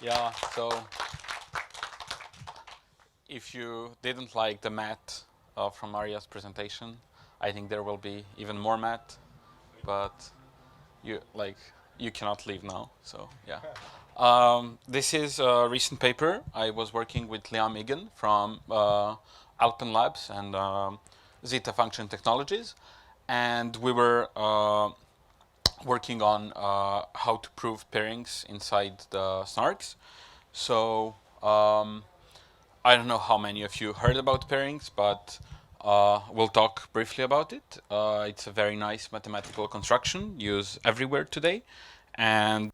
Yeah, so if you didn't like the math from Maria's presentation, I think there will be even more math, but you like you cannot leave now. So yeah. This is a recent paper. I was working with Liam Egan from Alpen Labs and Zeta Function Technologies, and we were working on how to prove pairings inside the snarks. So I don't know how many of you heard about pairings, but we'll talk briefly about it. It's a very nice mathematical construction used everywhere today, and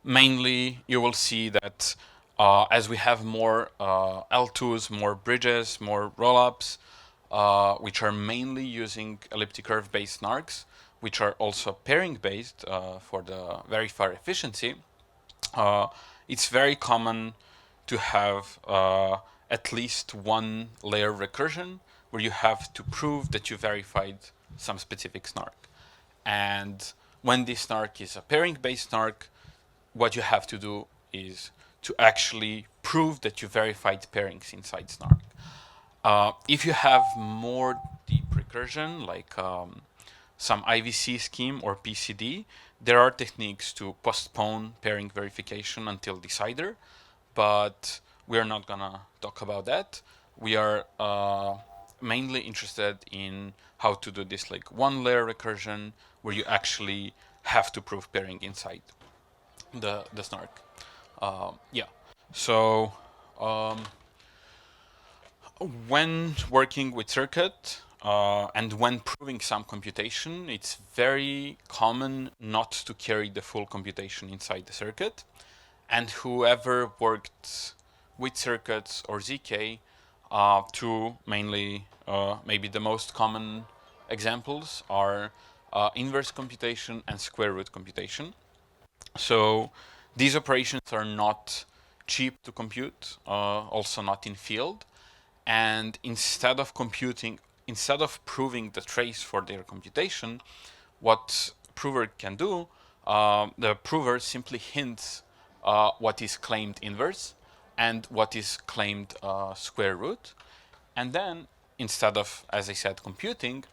mainly you will see that as we have more L2s, more bridges, more rollups, which are mainly using elliptic curve based snarks, which are also pairing based for the very far efficiency. Uh, it's very common to have at least one layer recursion where you have to prove that you verified some specific snark. And when this snark is a pairing based snark, what you have to do is to actually prove that you verified pairings inside snark. If you have more deep recursion, like some IVC scheme or PCD, there are techniques to postpone pairing verification until decider, but we are not gonna talk about that. We are mainly interested in how to do this like one layer recursion where you actually have to prove pairing inside the snark. Yeah. So um, when working with circuit and when proving some computation, it's very common not to carry the full computation inside the circuit. And whoever worked with circuits or ZK, two mainly, maybe the most common examples are inverse computation and square root computation. So these operations are not cheap to compute, also not in field. And instead of proving the trace for their computation, what prover can do, the prover simply hints what is claimed inverse and what is claimed square root. And then, instead of, as I said, computing,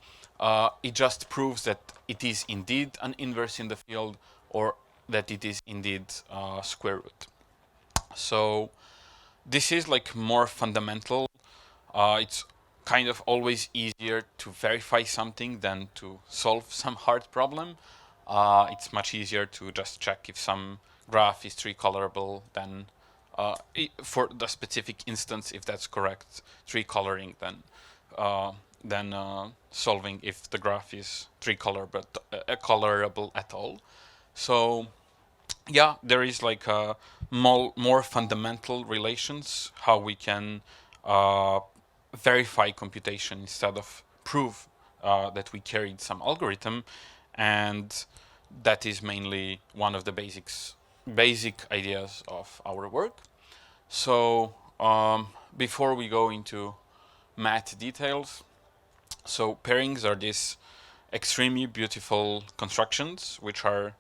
it just proves that it is indeed an inverse in the field or that it is indeed square root. So this is like more fundamental. It's kind of always easier to verify something than to solve some hard problem. It's much easier to just check if some graph is tree colorable than for the specific instance, if that's correct, tree coloring than solving if the graph is tree colorable at all. So yeah, there is like more fundamental relations how we can uh, verify computation instead of prove that we carried some algorithm, and that is mainly one of the basic ideas of our work. So before we go into math details, so pairings are these extremely beautiful constructions which are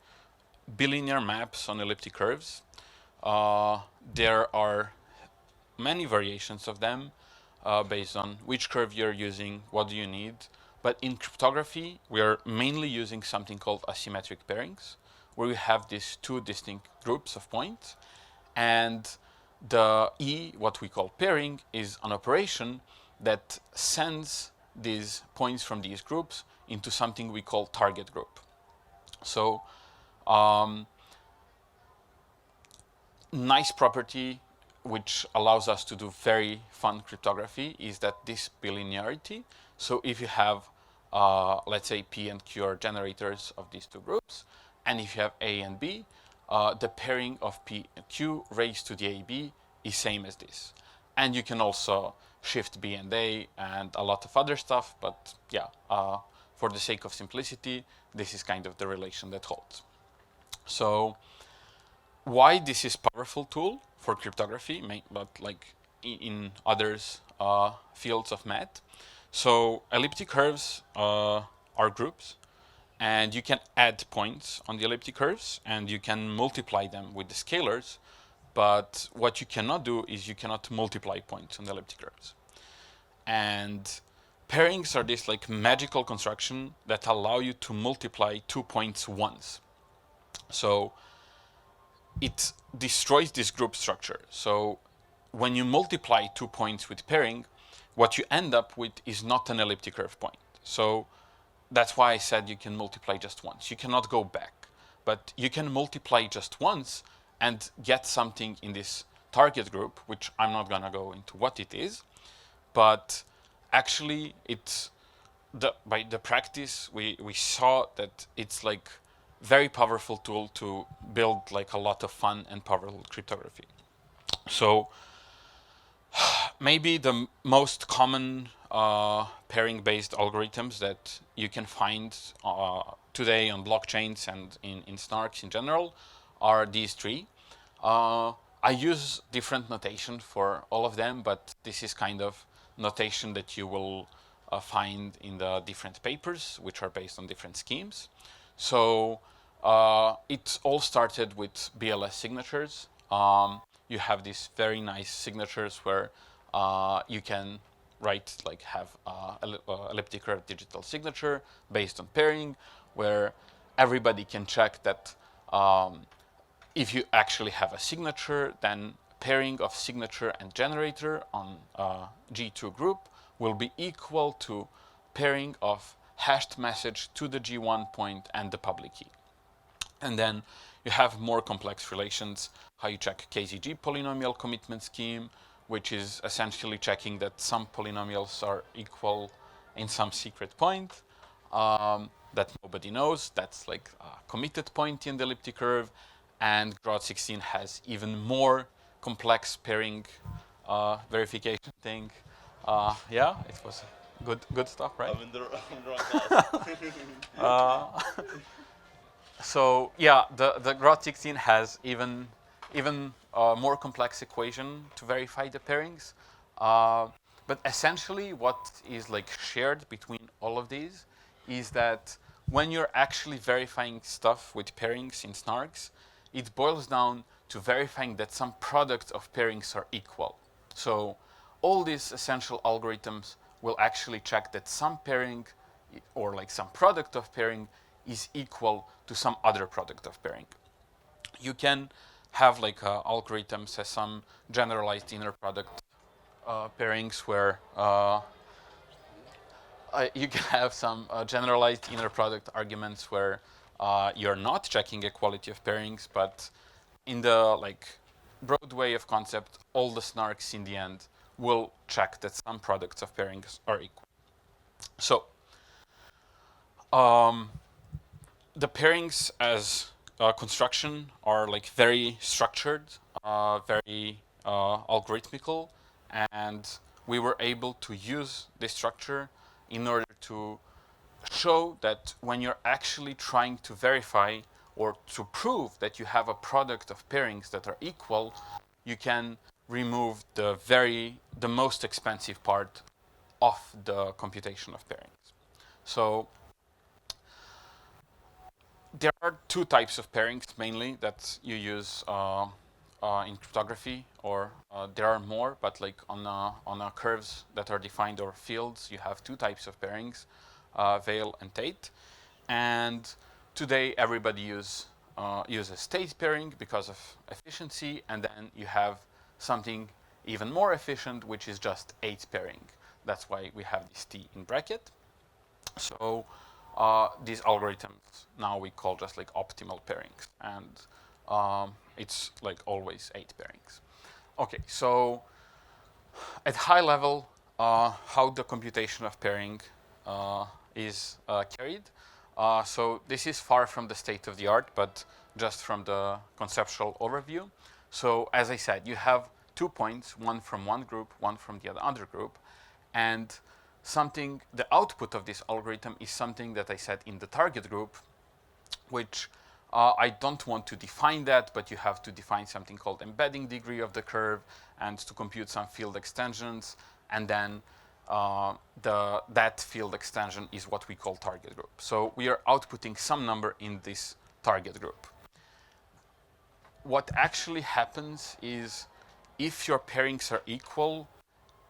bilinear maps on elliptic curves. Uh, there are many variations of them based on which curve you're using, what do you need. But in cryptography, we are mainly using something called asymmetric pairings, where we have these two distinct groups of points. And the E, what we call pairing, is an operation that sends these points from these groups into something we call target group. So um, nice property which allows us to do very fun cryptography is that this bilinearity. So if you have, let's say, P and Q are generators of these two groups, and if you have A and B, the pairing of P and Q raised to the AB is same as this. And you can also shift B and A and a lot of other stuff, but yeah, for the sake of simplicity, this is kind of the relation that holds. So why this is powerful tool for cryptography, but like in others fields of math. So elliptic curves are groups, and you can add points on the elliptic curves, and you can multiply them with the scalars. But what you cannot do is you cannot multiply points on the elliptic curves. And pairings are this like magical construction that allow you to multiply 2 points once. So it destroys this group structure. So when you multiply 2 points with pairing, what you end up with is not an elliptic curve point. So that's why I said you can multiply just once. You cannot go back, but you can multiply just once and get something in this target group, which I'm not gonna go into what it is, but actually it's by the practice we saw that it's like very powerful tool to build like a lot of fun and powerful cryptography. So maybe the most common pairing-based algorithms that you can find today on blockchains and in snarks in general are these three. I use different notation for all of them, but this is kind of notation that you will find in the different papers, which are based on different schemes. So it all started with BLS signatures. You have these very nice signatures where you can write like have elliptic curve digital signature based on pairing, where everybody can check that if you actually have a signature, then pairing of signature and generator on G2 group will be equal to pairing of hashed message to the G1 point and the public key. And then you have more complex relations, how you check KZG polynomial commitment scheme, which is essentially checking that some polynomials are equal in some secret point that nobody knows. That's like a committed point in the elliptic curve. And Grod 16 has even more complex pairing verification thing. Yeah, it was good stuff, right? I'm in the wrong class. So yeah, the Grod 16 has even more complex equation to verify the pairings. But essentially, what is like shared between all of these is that when you're actually verifying stuff with pairings in snarks, it boils down to verifying that some product of pairings are equal. So all these essential algorithms will actually check that some pairing or like some product of pairing is equal to some other product of pairing. You can have like algorithms as some generalized inner product pairings where you can have some generalized inner product arguments where you're not checking equality of pairings, but in the like broad way of concept, all the snarks in the end will check that some products of pairings are equal. So the pairings as construction are like very structured, very algorithmical, and we were able to use this structure in order to show that when you're actually trying to verify or to prove that you have a product of pairings that are equal, you can remove the most expensive part of the computation of pairings. So there are two types of pairings mainly that you use in cryptography, or there are more, but like on curves that are defined or fields, you have two types of pairings, Veil and Tate. And today everybody uses Tate pairing because of efficiency, and then you have something even more efficient, which is just 8 pairing. That's why we have this T in bracket. So these algorithms now we call just like optimal pairings, and it's like always 8 pairings. Okay, so at high level, how the computation of pairing is carried. So this is far from the state of the art, but just from the conceptual overview. So as I said, you have 2 points, one from one group, one from the other group, and the output of this algorithm is something that I said in the target group, which I don't want to define that, but you have to define something called embedding degree of the curve and to compute some field extensions. And then that field extension is what we call target group. So we are outputting some number in this target group. What actually happens is if your pairings are equal,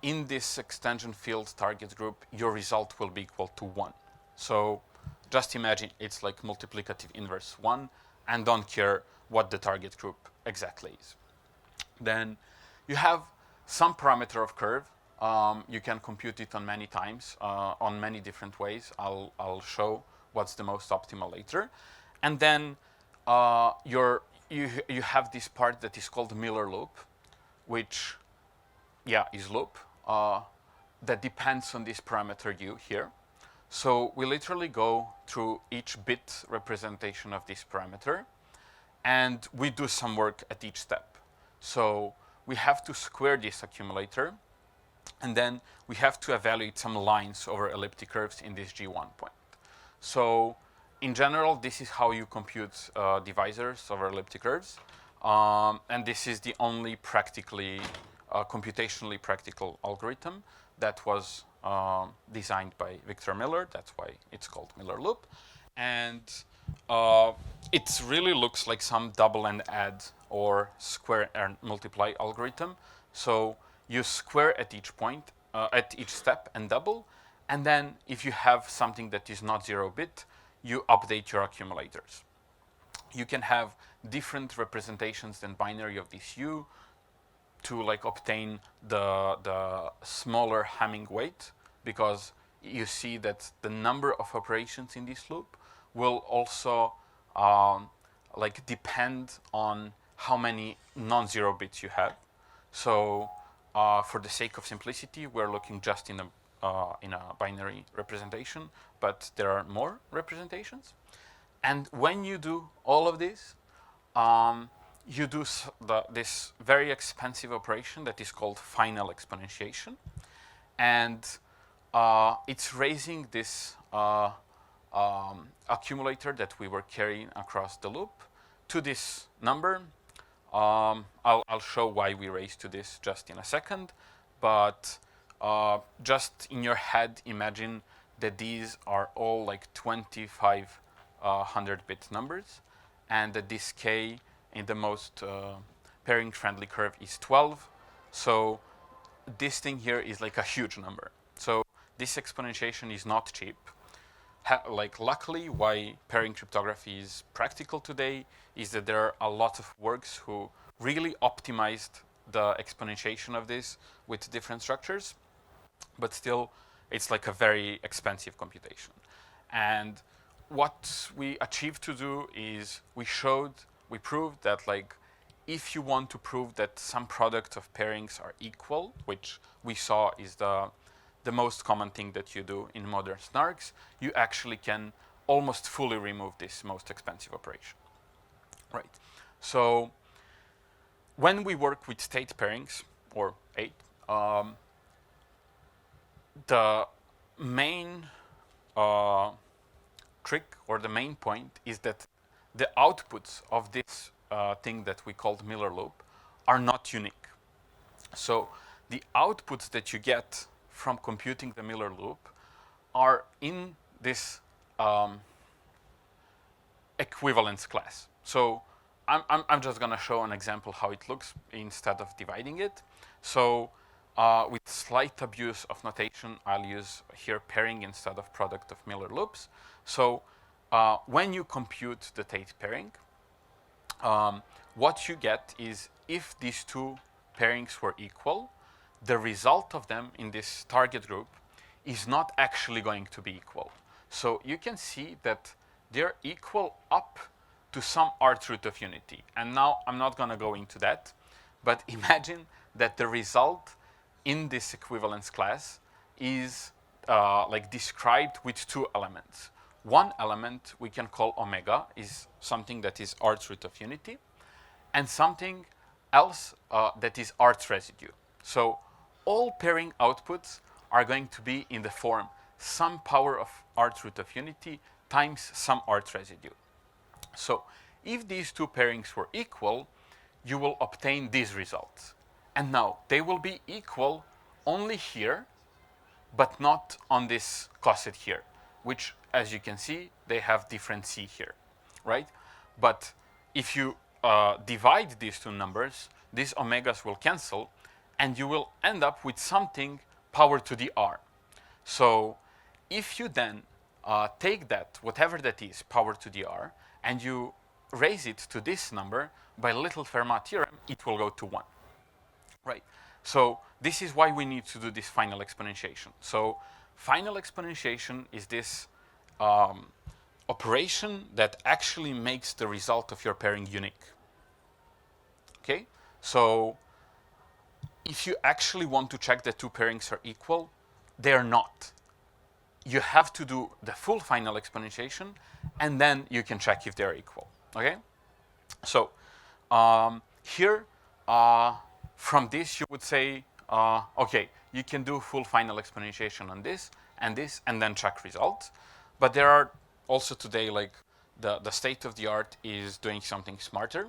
in this extension field target group, your result will be equal to 1. So just imagine it's like multiplicative inverse 1 and don't care what the target group exactly is. Then you have some parameter of curve. You can compute it on many times, on many different ways. I'll show what's the most optimal later. And then you have this part that is called Miller loop, which is loop that depends on this parameter u here. So we literally go through each bit representation of this parameter, and we do some work at each step. So we have to square this accumulator, and then we have to evaluate some lines over elliptic curves in this G1 point. So in general, this is how you compute divisors over elliptic curves. And this is the only computationally practical algorithm that was designed by Victor Miller. That's why it's called Miller loop. And it really looks like some double and add or square and multiply algorithm. So you square at each point, at each step and double. And then if you have something that is not 0-bit, you update your accumulators. You can have different representations than binary of this u to like obtain the smaller Hamming weight, because you see that the number of operations in this loop will also like depend on how many non-zero bits you have. So for the sake of simplicity, we're looking just in a binary representation, but there are more representations. And when you do all of this, you do this very expensive operation that is called final exponentiation. And it's raising this accumulator that we were carrying across the loop to this number. I'll show why we raised to this just in a second. But just in your head, imagine that these are all like 2500-bit numbers, and that this k in the most pairing-friendly curve is 12. So this thing here is like a huge number. So this exponentiation is not cheap. Luckily, why pairing cryptography is practical today is that there are a lot of works who really optimized the exponentiation of this with different structures, but still, it's like a very expensive computation. And what we achieved to do is we proved that like if you want to prove that some product of pairings are equal, which we saw is the most common thing that you do in modern snarks, you actually can almost fully remove this most expensive operation. Right. So when we work with state pairings, or 8, the main trick or the main point is that the outputs of this thing that we called Miller loop are not unique. So the outputs that you get from computing the Miller loop are in this equivalence class. So I'm just going to show an example how it looks instead of dividing it. So with slight abuse of notation, I'll use here pairing instead of product of Miller loops. So when you compute the Tate pairing, what you get is if these two pairings were equal, the result of them in this target group is not actually going to be equal. So you can see that they're equal up to some arth root of unity. And now I'm not going to go into that, but imagine that the result in this equivalence class is like described with two elements. One element we can call omega, is something that is arth root of unity, and something else that is arth residue. So all pairing outputs are going to be in the form some power of arth root of unity times some arth residue. So if these two pairings were equal, you will obtain these results. And now they will be equal only here, but not on this coset here, which, as you can see, they have different C here, right? But if you divide these two numbers, these omegas will cancel, and you will end up with something power to the r. So if you then take that, whatever that is, power to the r, and you raise it to this number, by little Fermat theorem, it will go to 1. Right. So this is why we need to do this final exponentiation. So final exponentiation is this operation that actually makes the result of your pairing unique. Okay? So if you actually want to check that two pairings are equal, they are not. You have to do the full final exponentiation, and then you can check if they're equal. Okay? So here, from this, you would say, okay, you can do full final exponentiation on this, and then check results. But there are also today, like, the state of the art is doing something smarter.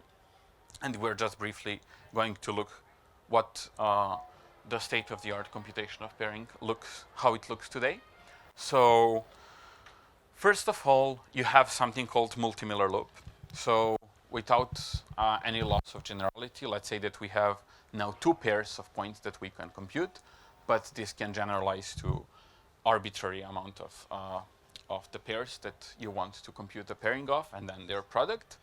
And we're just briefly going to look what the state of the art computation of pairing looks, how it looks today. So first of all, you have something called multimiller loop. So without any loss of generality, let's say that we have now two pairs of points that we can compute, but this can generalize to arbitrary amount of the pairs that you want to compute the pairing of, and then their product.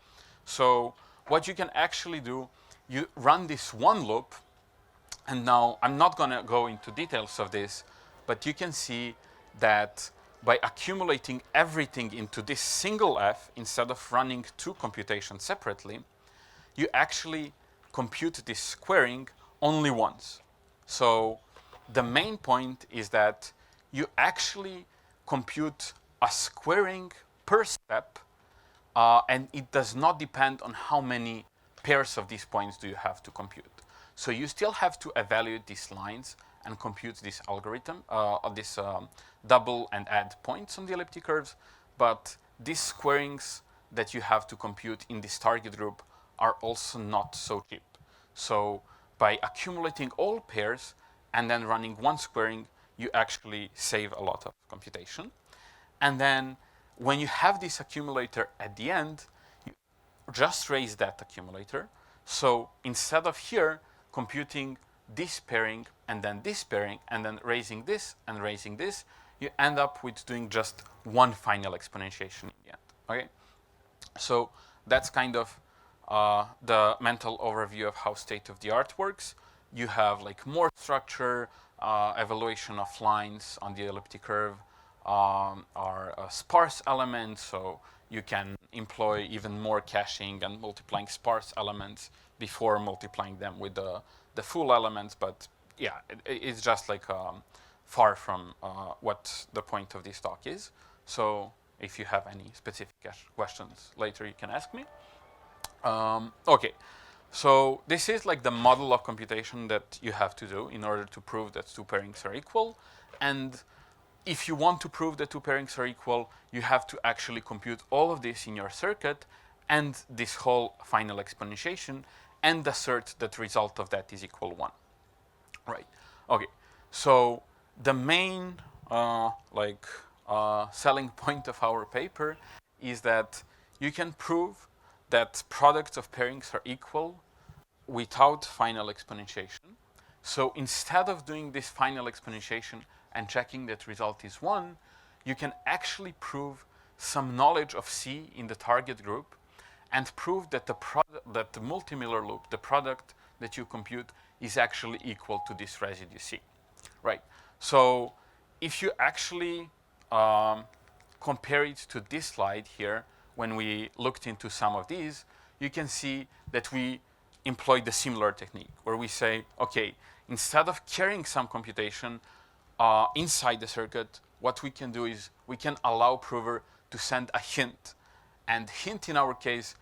So what you can actually do, you run this one loop, and now I'm not going to go into details of this, but you can see that by accumulating everything into this single f, instead of running two computations separately, you actually compute this squaring only once. So the main point is that you actually compute a squaring per step, and it does not depend on how many pairs of these points do you have to compute. So you still have to evaluate these lines and compute this algorithm, this double and add points on the elliptic curves, but these squarings that you have to compute in this target group are also not so cheap. So by accumulating all pairs and then running one squaring, you actually save a lot of computation. And then when you have this accumulator at the end, you just raise that accumulator. So instead of here computing this pairing and then this pairing and then raising this and raising this, you end up with doing just one final exponentiation in the end. Okay? So that's kind of the mental overview of how state of the art works. You have like more structure, evaluation of lines on the elliptic curve, are sparse elements, so you can employ even more caching and multiplying sparse elements before multiplying them with the full elements. But yeah, it's just like far from what the point of this talk is. So if you have any specific questions later, you can ask me. Okay, so this is like the model of computation that you have to do in order to prove that two pairings are equal. And if you want to prove that two pairings are equal, you have to actually compute all of this in your circuit and this whole final exponentiation and assert that the result of that is equal 1. Right. Okay. So the main selling point of our paper is that you can prove that products of pairings are equal without final exponentiation. So instead of doing this final exponentiation and checking that result is 1, you can actually prove some knowledge of C in the target group and prove that the multimiller loop, the product that you compute, is actually equal to this residue C. Right. So if you actually compare it to this slide here, when we looked into some of these, you can see that we employed the similar technique where we say, okay, instead of carrying some computation inside the circuit, what we can do is we can allow prover to send a hint. And hint in our case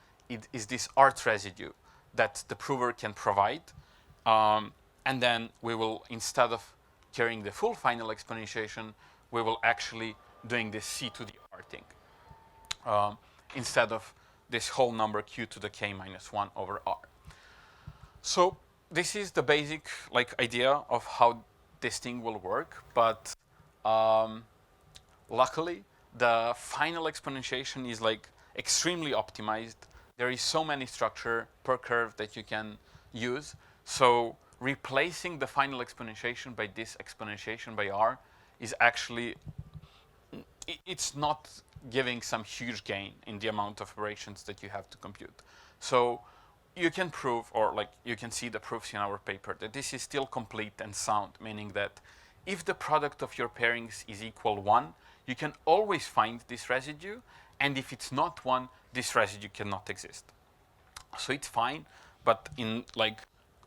is this art residue that the prover can provide. And then we will, instead of carrying the full final exponentiation, we will actually doing this C to the R thing. Instead of this whole number Q to the K minus 1 over R. So this is the basic idea of how this thing will work, but Um, Luckily, the final exponentiation is like extremely optimized. There is so many structure per curve that you can use. So replacing the final exponentiation by this exponentiation by r is actually it's not giving some huge gain in the amount of operations that you have to compute. So you can prove, or like you can see the proofs in our paper, that this is still complete and sound, meaning that if the product of your pairings is equal 1, you can always find this residue, and if it's not 1, this residue cannot exist. So it's fine, but in like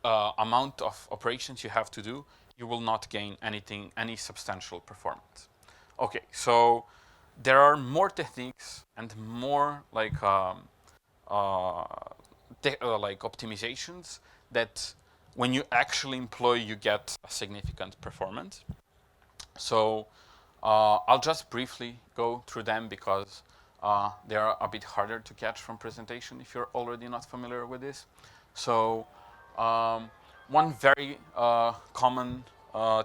amount of operations you have to do, you will not gain anything, any substantial performance. Okay, so there are more techniques and more uh, like optimizations that when you actually employ, you get a significant performance. So I'll just briefly go through them because they are a bit harder to catch from presentation if you're already not familiar with this. So um, one very common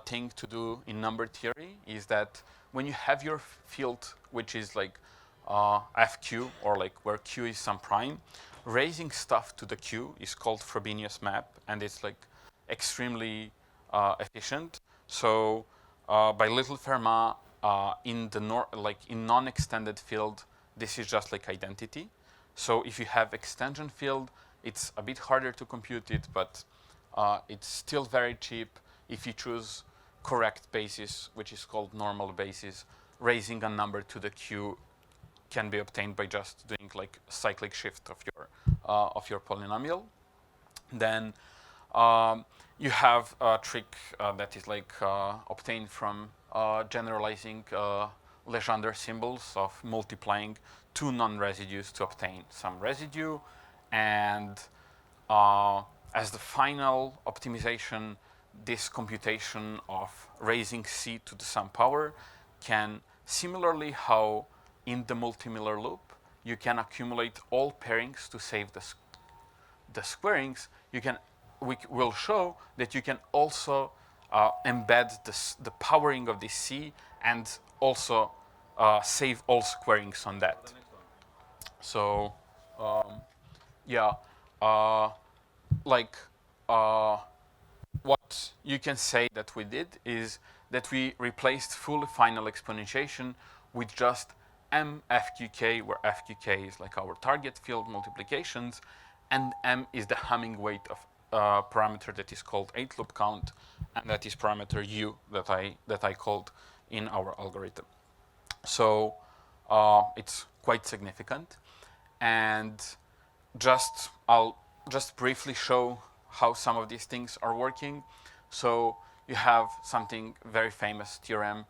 thing to do in number theory is that when you have your field, which is like FQ, or like where Q is some prime, raising stuff to the Q is called Frobenius map, and it's like extremely efficient. So by little Fermat, in the like in non-extended field, this is just like identity. So if you have extension field, it's a bit harder to compute it, but it's still very cheap if you choose correct basis, which is called normal basis. Raising a number to the Q can be obtained by just doing like cyclic shift of your polynomial. Then you have a trick that is like obtained from generalizing Legendre symbols of multiplying two non-residues to obtain some residue, and as the final optimization, this computation of raising C to the some power can, similarly how in the multimiller loop, you can accumulate all pairings to save the squarings. We will show that you can also embed the powering of this C and also save all squarings on that. So yeah, uh, like uh, what you can say that we did is that we replaced full final exponentiation with just mfqk, where fqk is like our target field multiplications, and m is the Hamming weight of parameter that is called 8 loop count, and that is parameter u that I called in our algorithm. So it's quite significant, and I'll just briefly show how some of these things are working. So you have something very famous theorem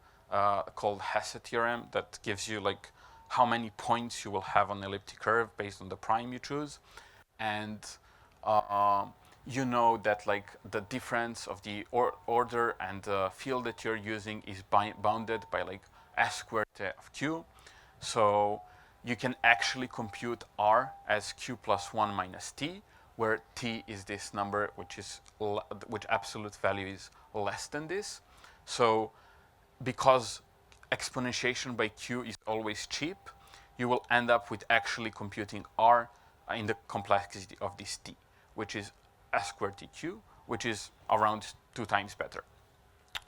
called Hesse theorem that gives you like how many points you will have on an elliptic curve based on the prime you choose, and you know that like the difference of the order and the field that you're using is bounded by like s squared of q. So you can actually compute r as q plus 1 minus t, where t is this number which absolute value is less than this. So because exponentiation by q is always cheap, you will end up with actually computing r in the complexity of this t, which is s squared tq, which is around 2 times better.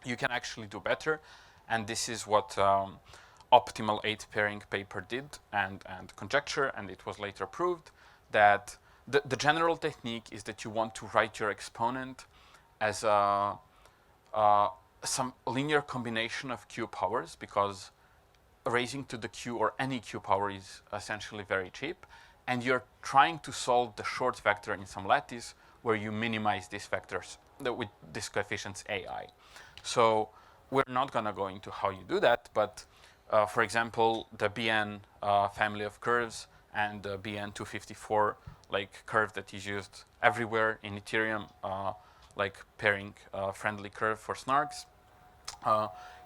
You can actually do better, and this is what optimal 8 pairing paper did and conjecture, and it was later proved that the general technique is that you want to write your exponent as some linear combination of q powers, because raising to the q or any q power is essentially very cheap, and you're trying to solve the short vector in some lattice where you minimize these vectors with these coefficients ai. So we're not going to go into how you do that, but for example, the Bn family of curves and the Bn254 like curve that is used everywhere in Ethereum, like pairing friendly curve for snarks,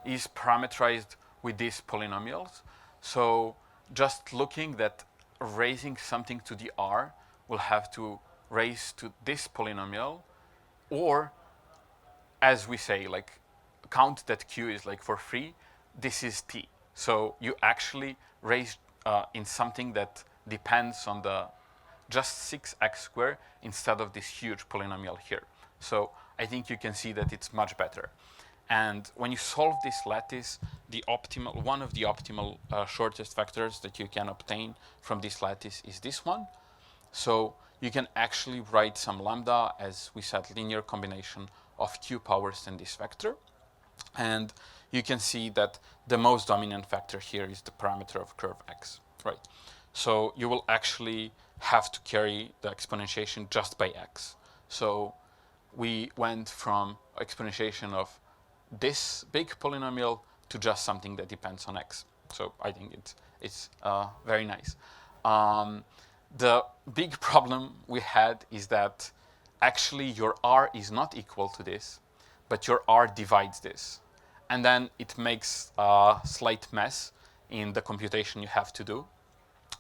is parameterized with these polynomials. So just looking that raising something to the r will have to raise to this polynomial, or as we say, like count that q is like for free, this is t. So you actually raise in something that depends on the just 6x squared instead of this huge polynomial here. So I think you can see that it's much better. And when you solve this lattice, one of the optimal shortest vectors that you can obtain from this lattice is this one. So you can actually write some lambda as we said linear combination of q powers in this vector. And you can see that the most dominant factor here is the parameter of curve x, right? So you will actually have to carry the exponentiation just by x. So we went from exponentiation of this big polynomial to just something that depends on x. So I think it's very nice. The big problem we had is that actually your r is not equal to this, but your r divides this. And then it makes a slight mess in the computation you have to do.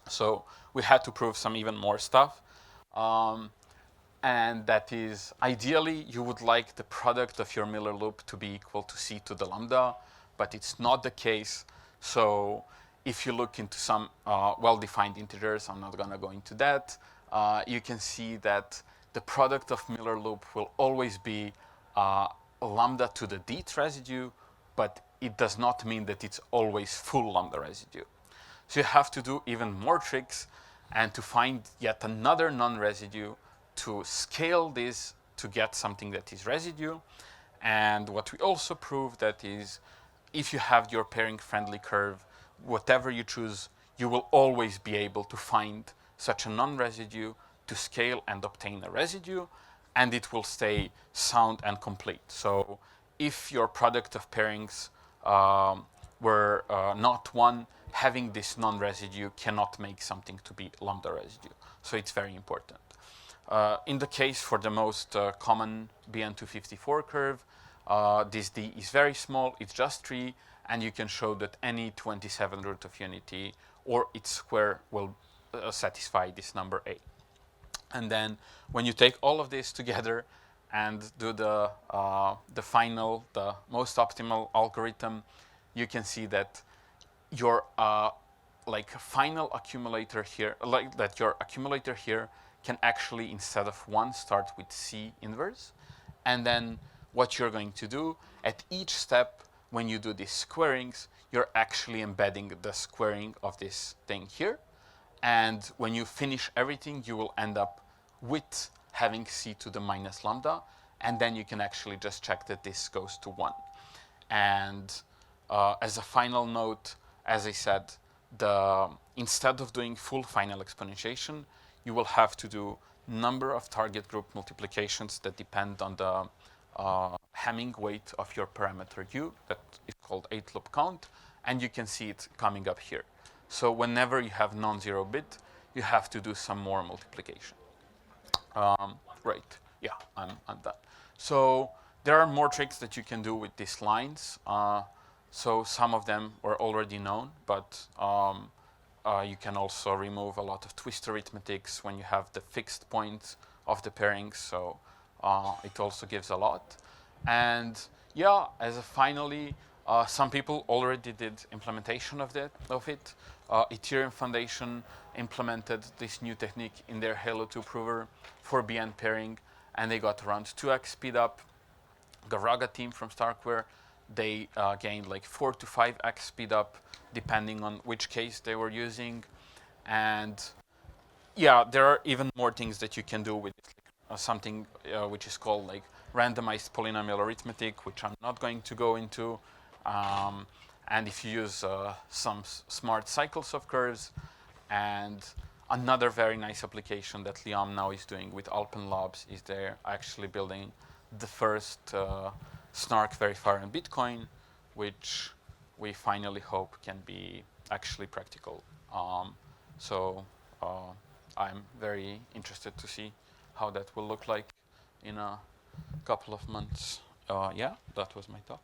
So we had to prove some even more stuff. And that is, ideally, you would like the product of your Miller loop to be equal to c to the lambda, but it's not the case. So if you look into some well-defined integers, I'm not going to go into that, you can see that the product of Miller loop will always be lambda to the dth residue, but it does not mean that it's always full lambda residue. So you have to do even more tricks and to find yet another non-residue to scale this to get something that is residue. And what we also proved that is if you have your pairing friendly curve, whatever you choose, you will always be able to find such a non-residue to scale and obtain a residue, and it will stay sound and complete. So if your product of pairings were not one, having this non-residue cannot make something to be lambda residue. So it's very important. In the case for the most common BN254 curve, this d is very small, it's just 3, and you can show that any 27 root of unity or its square will satisfy this number a. And then when you take all of this together and do the most optimal algorithm, you can see that your final accumulator here, your accumulator here can actually, instead of 1, start with C inverse. And then what you're going to do at each step when you do these squarings, you're actually embedding the squaring of this thing here. And when you finish everything, you will end up with having C to the minus lambda. And then you can actually just check that this goes to 1. And as a final note, as I said, instead of doing full final exponentiation, you will have to do number of target group multiplications that depend on the Hamming weight of your parameter u, that is called 8-loop count, and you can see it coming up here. So whenever you have non-zero bit, you have to do some more multiplication. Right, yeah, I'm done. So there are more tricks that you can do with these lines. So some of them were already known, but you can also remove a lot of twist arithmetics when you have the fixed points of the pairings. So it also gives a lot. And yeah, as a finally, some people already did implementation of it. Ethereum Foundation implemented this new technique in their Halo 2 prover for BN pairing, and they got around 2x speed up. The Raga team from Starkware, they gained like 4 to 5x speed up, depending on which case they were using. And yeah, there are even more things that you can do with something which is called like randomized polynomial arithmetic, which I'm not going to go into. And if you use some smart cycles of curves, and another very nice application that Liam now is doing with Alpenlabs is they're actually building the first snark verifier in Bitcoin, which we finally hope can be actually practical. So I'm very interested to see how that will look like in a couple of months. Yeah, that was my talk.